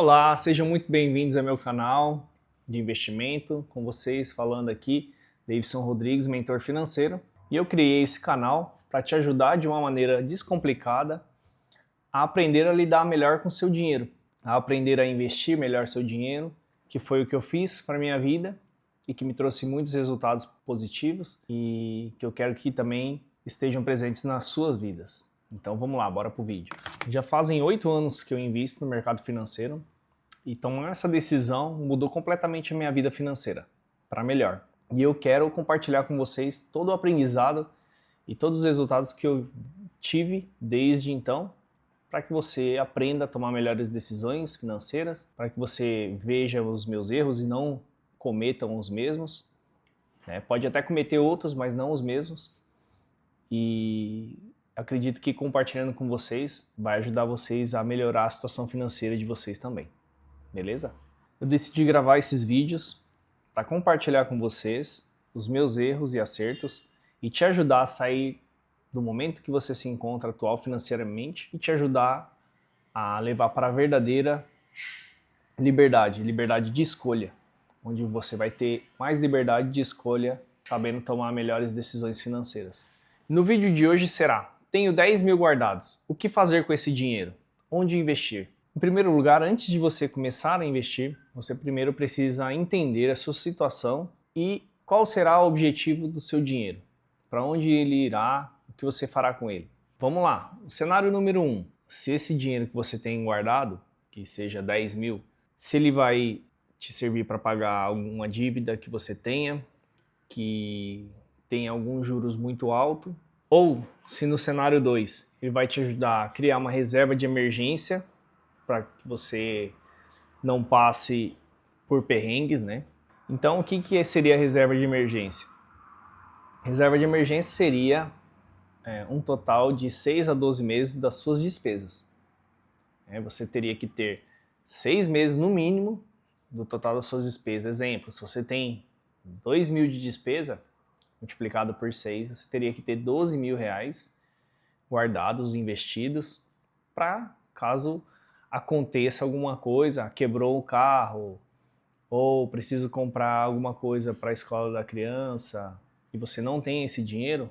Olá, sejam muito bem-vindos ao meu canal de investimento. Com vocês falando aqui, Davidson Rodrigues, mentor financeiro. E eu criei esse canal para te ajudar de uma maneira descomplicada a aprender a lidar melhor com o seu dinheiro, a aprender a investir melhor seu dinheiro, que foi o que eu fiz para minha vida e que me trouxe muitos resultados positivos e que eu quero que também estejam presentes nas suas vidas. Então vamos lá, bora pro vídeo. Já fazem 8 anos que eu invisto no mercado financeiro e tomar essa decisão mudou completamente a minha vida financeira, para melhor. E eu quero compartilhar com vocês todo o aprendizado e todos os resultados que eu tive desde então, para que você aprenda a tomar melhores decisões financeiras, para que você veja os meus erros e não cometam os mesmos. Pode até cometer outros, mas não os mesmos. E acredito que compartilhando com vocês vai ajudar vocês a melhorar a situação financeira de vocês também. Beleza? Eu decidi gravar esses vídeos para compartilhar com vocês os meus erros e acertos e te ajudar a sair do momento que você se encontra atual financeiramente e te ajudar a levar para a verdadeira liberdade de escolha, onde você vai ter mais liberdade de escolha, sabendo tomar melhores decisões financeiras. No vídeo de hoje será: tenho 10 mil guardados, o que fazer com esse dinheiro? Onde investir? Em primeiro lugar, antes de você começar a investir, você primeiro precisa entender a sua situação e qual será o objetivo do seu dinheiro, para onde ele irá, o que você fará com ele. Vamos lá, o cenário número 1, se esse dinheiro que você tem guardado, que seja 10 mil, se ele vai te servir para pagar alguma dívida que você tenha, que tem alguns juros muito alto, ou se no cenário 2 ele vai te ajudar a criar uma reserva de emergência para que você não passe por perrengues, né? Então, o que seria a reserva de emergência? Reserva de emergência seria um total de 6 a 12 meses das suas despesas. Você teria que ter 6 meses no mínimo do total das suas despesas. Exemplo, se você tem 2 mil de despesa, multiplicado por 6, você teria que ter 12 mil reais guardados, investidos, para caso aconteça alguma coisa, quebrou o carro, ou preciso comprar alguma coisa para a escola da criança, e você não tem esse dinheiro,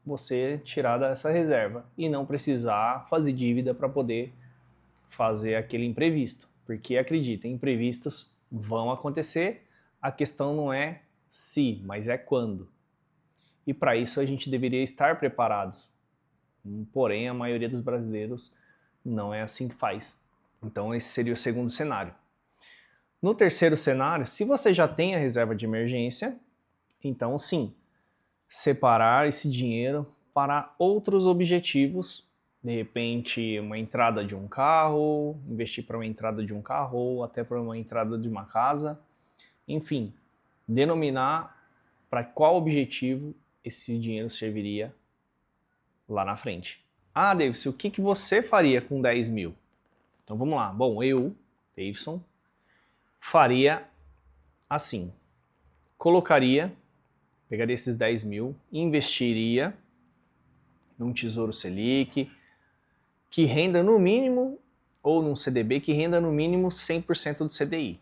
você tirar dessa reserva e não precisar fazer dívida para poder fazer aquele imprevisto. Porque acredita, imprevistos vão acontecer, a questão não é se, mas é quando. E para isso a gente deveria estar preparados. Porém, a maioria dos brasileiros não é assim que faz. Então esse seria o segundo cenário. No terceiro cenário, se você já tem a reserva de emergência, então sim, separar esse dinheiro para outros objetivos, de repente uma entrada de um carro, investir para uma entrada de um carro ou até para uma entrada de uma casa, enfim, denominar para qual objetivo esse dinheiro serviria lá na frente. Ah, Davidson, o que você faria com 10 mil? Então vamos lá. Bom, eu, Davidson, faria assim. Pegaria esses 10 mil, investiria num Tesouro Selic, que renda no mínimo, ou num CDB que renda no mínimo 100% do CDI.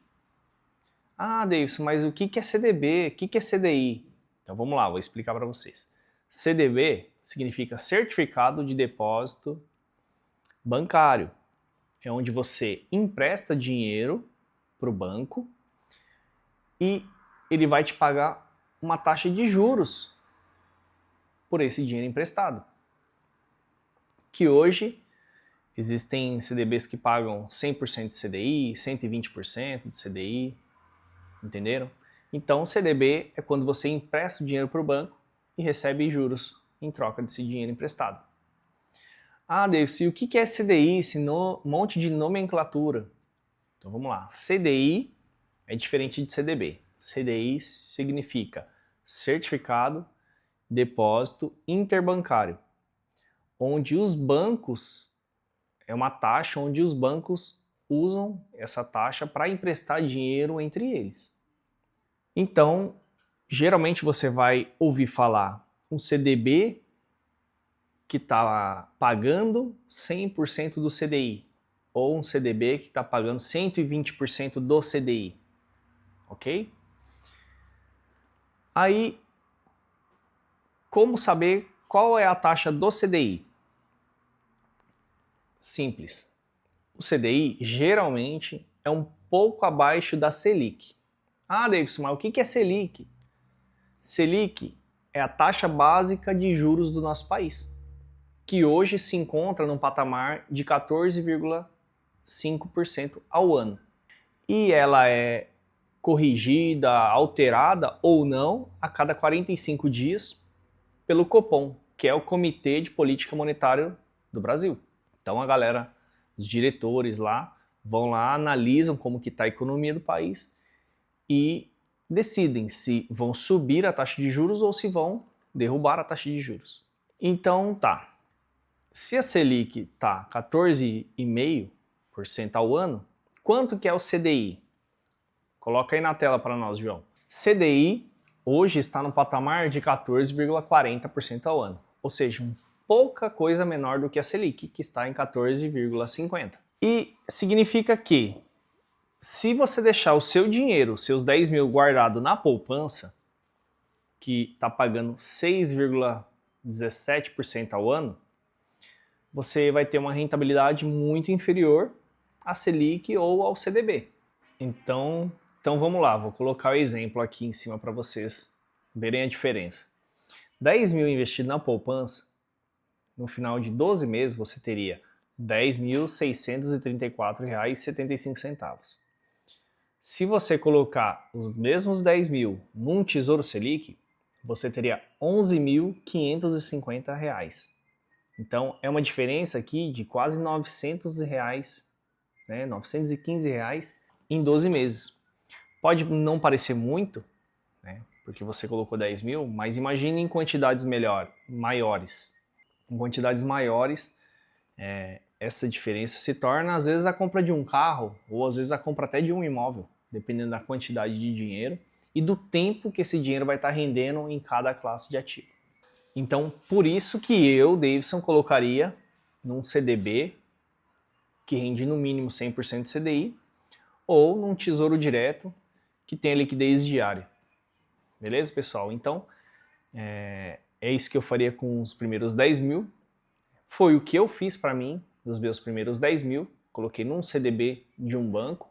Ah, Davidson, mas o que é CDB? O que é CDI? Então vamos lá, vou explicar para vocês. CDB significa Certificado de Depósito Bancário. É onde você empresta dinheiro para o banco e ele vai te pagar uma taxa de juros por esse dinheiro emprestado. Que hoje existem CDBs que pagam 100% de CDI, 120% de CDI, entenderam? Então o CDB é quando você empresta o dinheiro para o banco e recebe juros em troca desse dinheiro emprestado. Ah, Davidson, e o que é CDI, esse monte de nomenclatura? Então vamos lá, CDI é diferente de CDB. CDI significa Certificado de Depósito Interbancário, onde os bancos, é uma taxa onde os bancos usam essa taxa para emprestar dinheiro entre eles. Então, geralmente você vai ouvir falar um CDB que está pagando 100% do CDI. ou um CDB que está pagando 120% do CDI, ok? Aí, como saber qual é a taxa do CDI? Simples. O CDI geralmente é um pouco abaixo da Selic. Ah, Davidson, mas o que é Selic? Selic é a taxa básica de juros do nosso país, que hoje se encontra num patamar de 14,5% ao ano. E ela é corrigida, alterada ou não a cada 45 dias pelo Copom, que é o Comitê de Política Monetária do Brasil. Então a galera, os diretores lá, vão lá, analisam como que está a economia do país e decidem se vão subir a taxa de juros ou se vão derrubar a taxa de juros. Então tá, se a Selic está 14,5% ao ano, quanto que é o CDI? Coloca aí na tela para nós, João. CDI hoje está no patamar de 14,40% ao ano, ou seja, pouca coisa menor do que a Selic, que está em 14,50%. E significa que, se você deixar o seu dinheiro, seus 10 mil guardado na poupança, que está pagando 6,17% ao ano, você vai ter uma rentabilidade muito inferior à Selic ou ao CDB. Então vamos lá, vou colocar o exemplo aqui em cima para vocês verem a diferença. 10 mil investido na poupança, no final de 12 meses você teria R$ 10.634,75. Se você colocar os mesmos 10 mil num Tesouro Selic, você teria R$ 11.550. Então é uma diferença aqui de quase R$ 900, né, R$ 915 em 12 meses. Pode não parecer muito, né, porque você colocou 10 mil, mas imagine em quantidades maiores. Em quantidades maiores, essa diferença se torna às vezes a compra de um carro ou às vezes a compra até de um imóvel, dependendo da quantidade de dinheiro e do tempo que esse dinheiro vai estar rendendo em cada classe de ativo. Então, por isso que eu, Davidson, colocaria num CDB que rende no mínimo 100% de CDI ou num tesouro direto que tenha liquidez diária. Beleza, pessoal? Então, é isso que eu faria com os primeiros 10 mil. Foi o que eu fiz para mim, dos meus primeiros 10 mil. Coloquei num CDB de um banco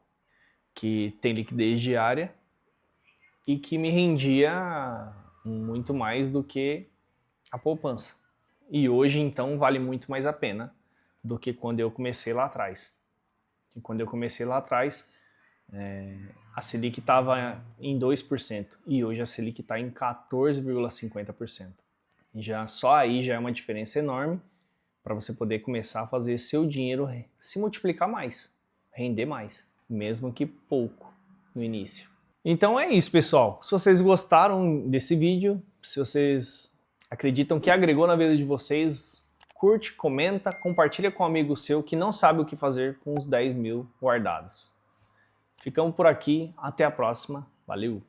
que tem liquidez diária e que me rendia muito mais do que a poupança. E hoje, então, vale muito mais a pena do que quando eu comecei lá atrás. E quando eu comecei lá atrás, a Selic estava em 2% e hoje a Selic está em 14,50%. E só aí já é uma diferença enorme para você poder começar a fazer seu dinheiro se multiplicar mais, render mais, mesmo que pouco no início. Então é isso, pessoal. Se vocês gostaram desse vídeo, se vocês acreditam que agregou na vida de vocês, curte, comenta, compartilha com um amigo seu que não sabe o que fazer com os 10 mil guardados. Ficamos por aqui, até a próxima, valeu!